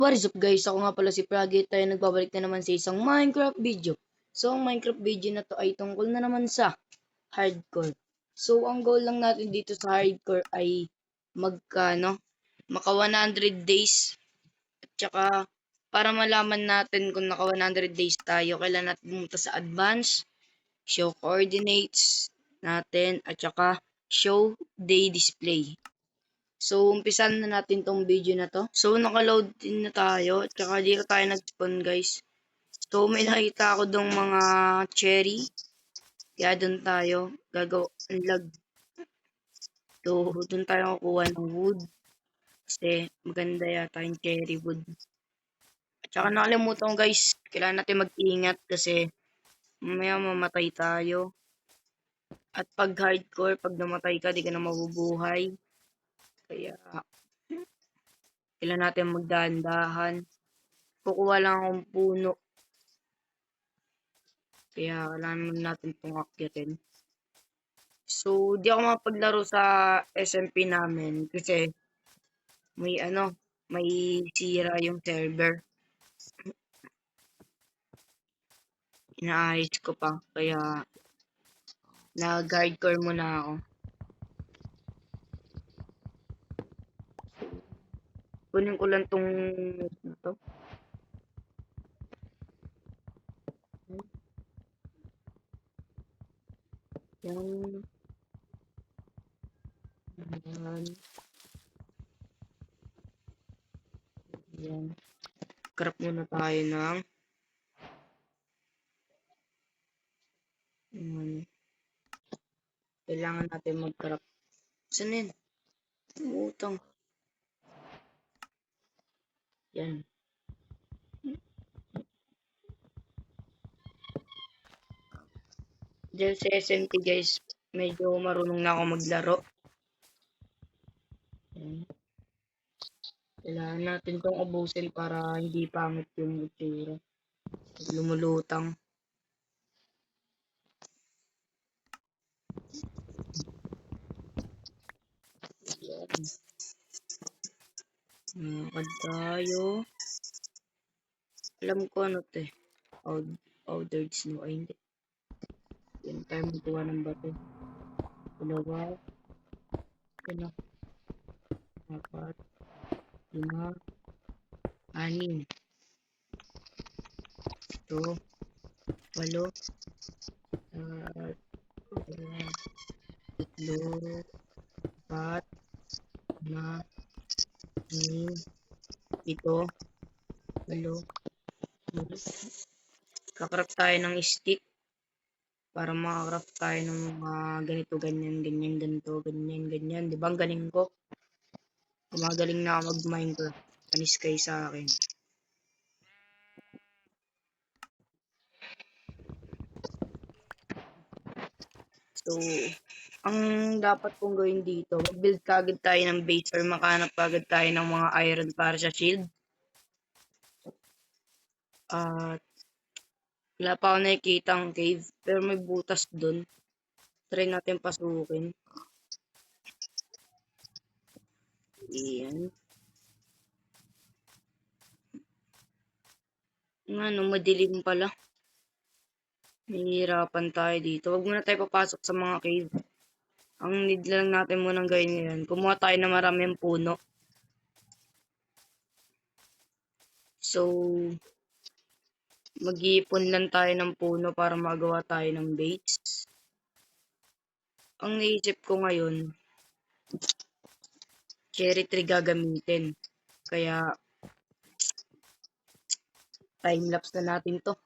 What is up guys, ako nga pala si Praggy, tayo nagbabalik na naman sa isang Minecraft video. So ang Minecraft video na to ay tungkol na naman sa hardcore. So ang goal lang natin dito sa hardcore ay maka 100 days. At saka para malaman natin kung naka 100 days tayo, kailangan natin pumunta sa advance, show coordinates natin, at saka show day display. So, umpisan na natin tong video na to. So, naka-load din na tayo. At saka dito tayo nag-spawn guys. So, may nakita ako dong mga cherry. Kaya doon tayo unlag. So, doon tayo kukuha ng wood. Kasi maganda yata yung cherry wood. At saka nakalimutan guys, kailangan natin mag-ingat kasi mamaya mamatay tayo. At pag hardcore, pag namatay ka, di ka na mabubuhay. Kaya kailangan natin magdahan-dahan. Kukuha lang akong puno. Kaya kailangan natin itong akyatin. So, di ako mapaglaro sa SMP namin kasi may sira yung server. Inaayos ko pa. Kaya nag-hardcore muna ako. Kunin ko lang tong ito. Yan. Yan. Craft muna tayo ng kailangan natin mag-craft. Saan yun? Utang. Yan. Diyan sa SMT guys, medyo marunong na ako maglaro. Kailangan natin itong ubusin para hindi pangit yung itsura. Lumulutang. Yan. Nakakad tayo. Alam ko ano ito eh. Powdered snow. Ay hindi. Yan tayo magkuha ng bato. Dalawa. Ano? 4, 5, 6. 7, 8. 3, 4, 5, 6, 7, 8. Kakraft tayo ng stick para makakraft tayo ng mga ganito, ganyan, ganito, ganyan. Di ba ang galing ko? Gumagaling na ako mag-Minecraft. Panis kayo sa akin. So, ang dapat kong gawin dito, mag-build kagad tayo ng base or makahanap kagad tayo ng mga iron para sa shield. At wala pa ako nakikita ang cave, pero may butas dun. Try natin pasukin. Ayan. Madilim pala. Nahihirapan tayo dito. Huwag muna tayo papasok sa mga cave. Ang need lang natin munang gawin ngayon, kumuha tayo ng maraming puno. So, mag-iipon lang tayo ng puno para magawa tayo ng base. Ang naisip ko ngayon, cherry tree gagamitin. Kaya, time-lapse na natin to.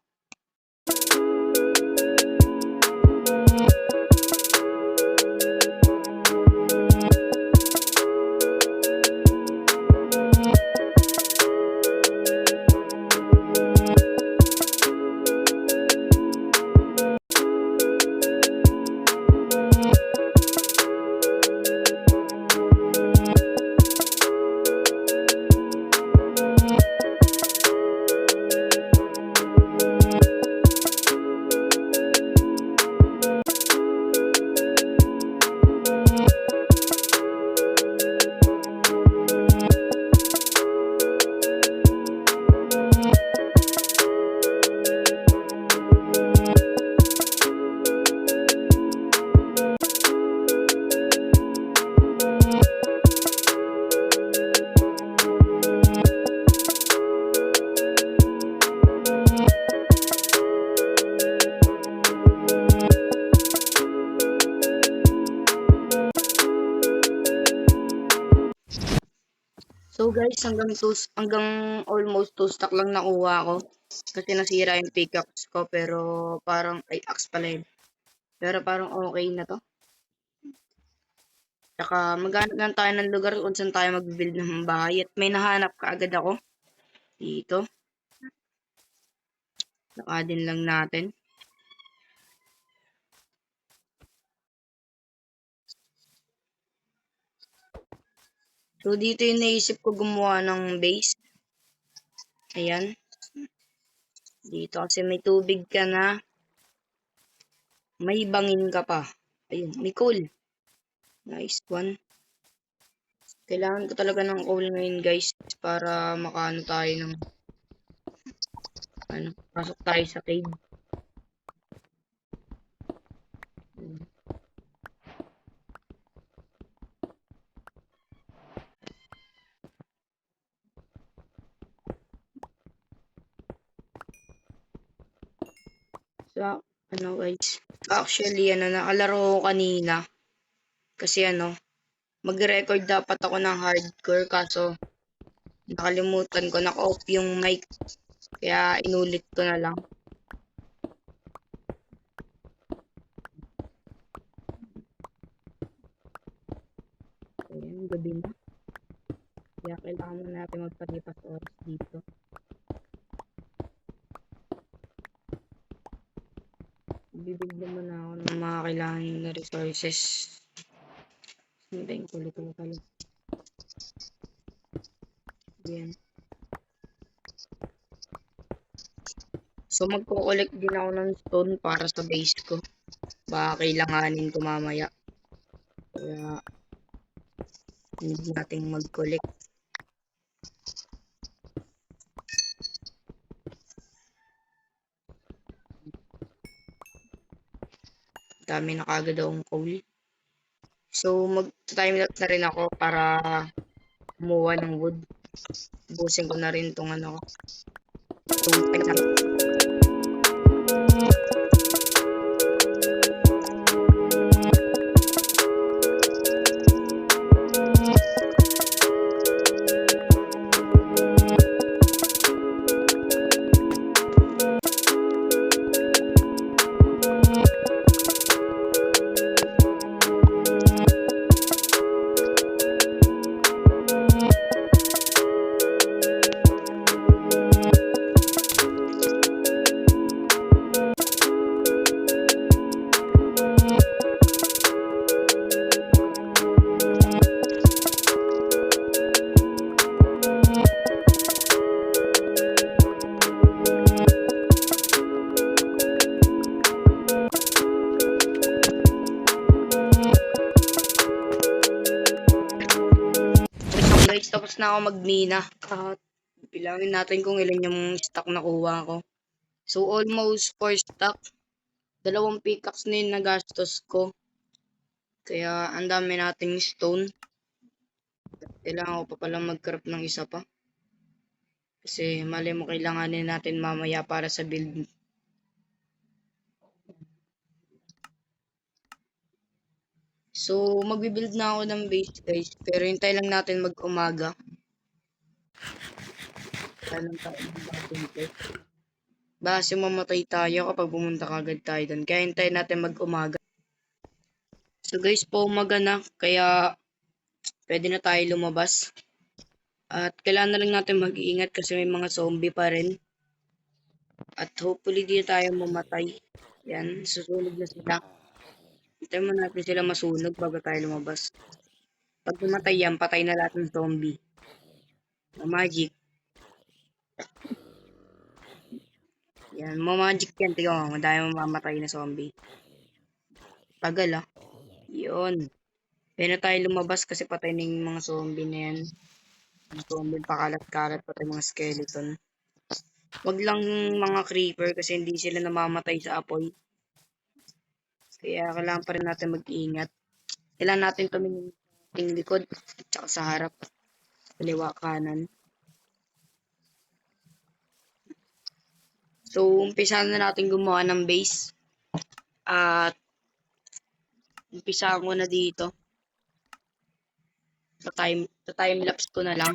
Guys, hanggang almost 2 stack lang nakuha ko. Kasi nasira yung pickaxe ko, pero parang, ay, axe pala yun. Pero parang okay na to. Tsaka maghanap lang tayo ng lugar kung saan tayo mag-build ng bahay. At may nahanap kaagad ako. Dito. Naka din lang natin. So, dito yung naisip ko gumawa ng base. Ayan. Dito kasi may tubig ka na. May bangin ka pa. Ayun, may coal. Nice one. Kailangan ko talaga ng coal ngayon, guys, para makaano tayo ng pasok tayo sa cave. So, guys. Actually, nakalaro ko kanina. Kasi mag-record dapat ako ng hardcore kaso nakalimutan ko, naka-off yung mic. Kaya inulit ko na lang. Ayan, gabi na. Kaya kailangan na natin magpalipas oras dito. Bibigyan mo na ako ng mga kailangan na resources. Hindi yung kulit ko pala. Ayan. So, magko-collect din ako ng stone para sa base ko. Baka kailanganin ko mamaya. Kaya, hindi natin mag-collect. Dami na kagad akong coal. So, mag-time lapse na rin ako para kumuha ng wood. Busin ko na rin itong So, guys, tapos na ako magmina. At bilangin natin kung ilan yung stock na kuha ko. So, almost 4 stock. 2 pickaxe na yung nagastos ko. Kaya, ang dami nating stone. Kailangan ko pa palang mag-craft ng isa pa. Kasi, mali mo kailanganin natin mamaya para sa build. So, magbibuild na ako ng base, guys. Pero, hintay lang natin mag-umaga. Base mamatay tayo kapag pumunta kagad tayo doon. Kaya hintayin natin mag-umaga. So guys, umaga na. Kaya pwede na tayo lumabas. At kailangan na lang natin mag-iingat kasi may mga zombie pa rin. At hopefully di tayo mamatay. Yan, susunog na sila. Hintayin mo natin sila masunog bago tayo lumabas. Pag namatay yan, patay na lahat ng zombie. Magic. Yan, magic yan. Tingnan mo, madami mamamatay na zombie. Tagal Yun. Pwede na tayo lumabas kasi patay na yung mga zombie na yan. Mga zombie pakalat-kalat, patay mga skeleton. Wag lang mga creeper kasi hindi sila namamatay sa apoy. Kaya kailangan pa rin natin mag-iingat. Kailangan natin tumingin sa likod at saka sa harap. Kaliwa kanan. So, umpisa na natin gumawa ng base. At umpisa ko na dito. Sa time lapse ko na lang.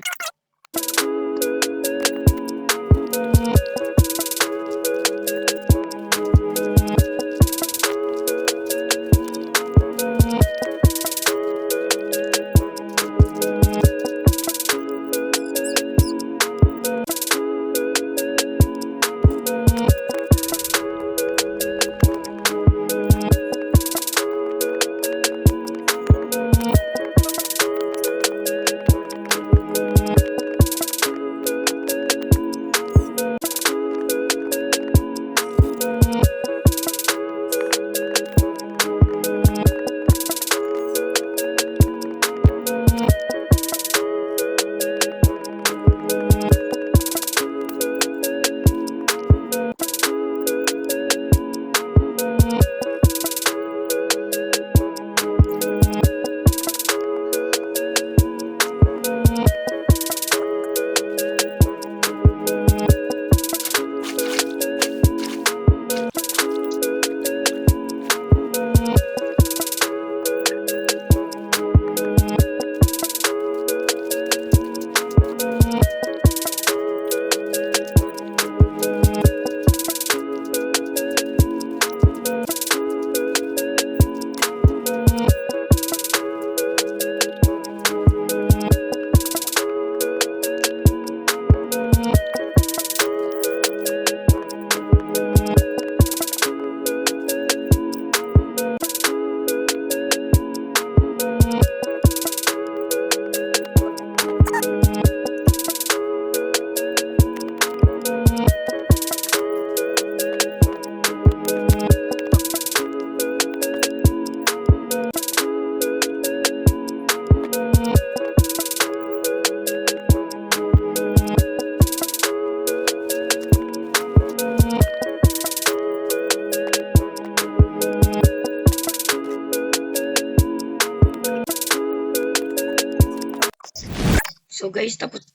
guys, tapos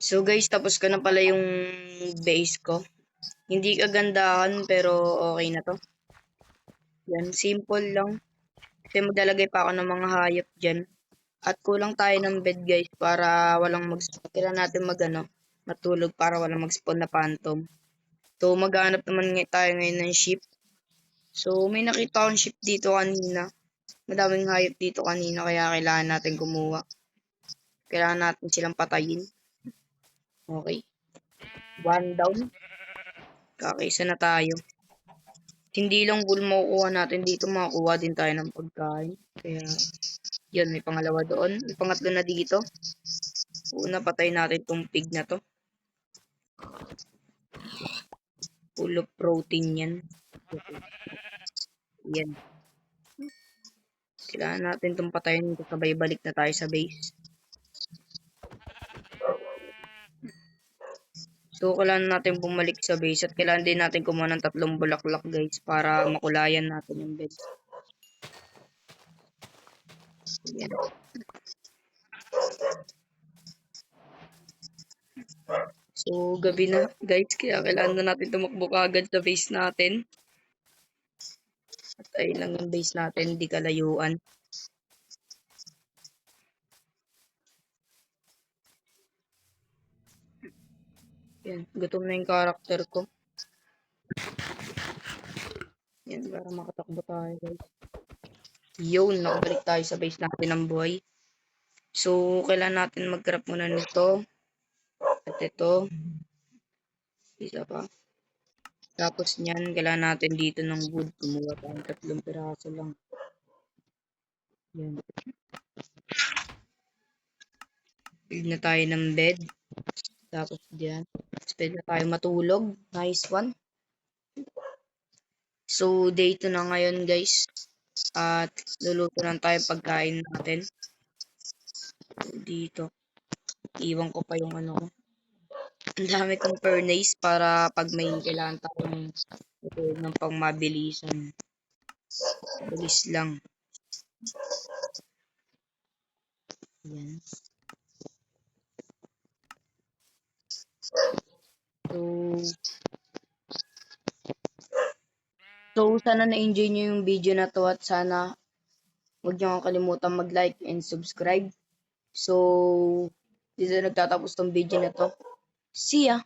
So guys, tapos ko na pala yung base ko. Hindi kagandahan pero okay na to. Yan, simple lang. Kasi maglalagay pa ako ng mga hayop dyan. At kulang tayo ng bed guys para walang kailangan natin matulog para walang mag-spawn na phantom. So maghanap naman tayo ngayon ng sheep. So may nakita akong sheep dito kanina. Madaming hayop dito kanina kaya kailangan natin kumuha. Kailangan natin silang patayin. Okay. One down. Kakaisa na tayo. Hindi lang wool makukuha natin dito, makakuha din tayo ng pagkain. Kaya, yun, may pangalawa doon. May pangatlo na dito. Una, patay natin tong pig na to. Full of protein yan. Yan. Kailangan natin itong patayin. Sabay balik na tayo sa base. So, kailangan natin bumalik sa base at kailangan din natin kumuha ng 3 bulaklak guys para makulayan natin yung bed. Yan. So, gabi na guys, kaya kailangan na natin tumakbo agad sa base natin. At ayun lang yung base natin, hindi kalayuan. Yan, gutom na yung character ko. Yan, para makatakbo tayo guys. Yun, nakabalik tayo sa base natin ng buhay. So, kailangan natin mag-craft muna nito. At ito. Isa pa. Tapos niyan, kailangan natin dito ng wood. Kumuha tayong 3 piraso lang. Yan. Build na tayo ng bed. Tapos dyan. Pwede na tayo matulog. Nice one. So, day 2 na ngayon guys. At luluto lang tayo pagkain natin. Dito. Iwan ko pa yung ano ko. Ang dami kong furnace para pag may kailangan tayong ng pang mabilisan. Bilis lang. Yan. So, sana na-enjoy nyo yung video na to at sana huwag nyo kalimutan mag-like and subscribe. So, dito nagtatapos tong video na to. See ya!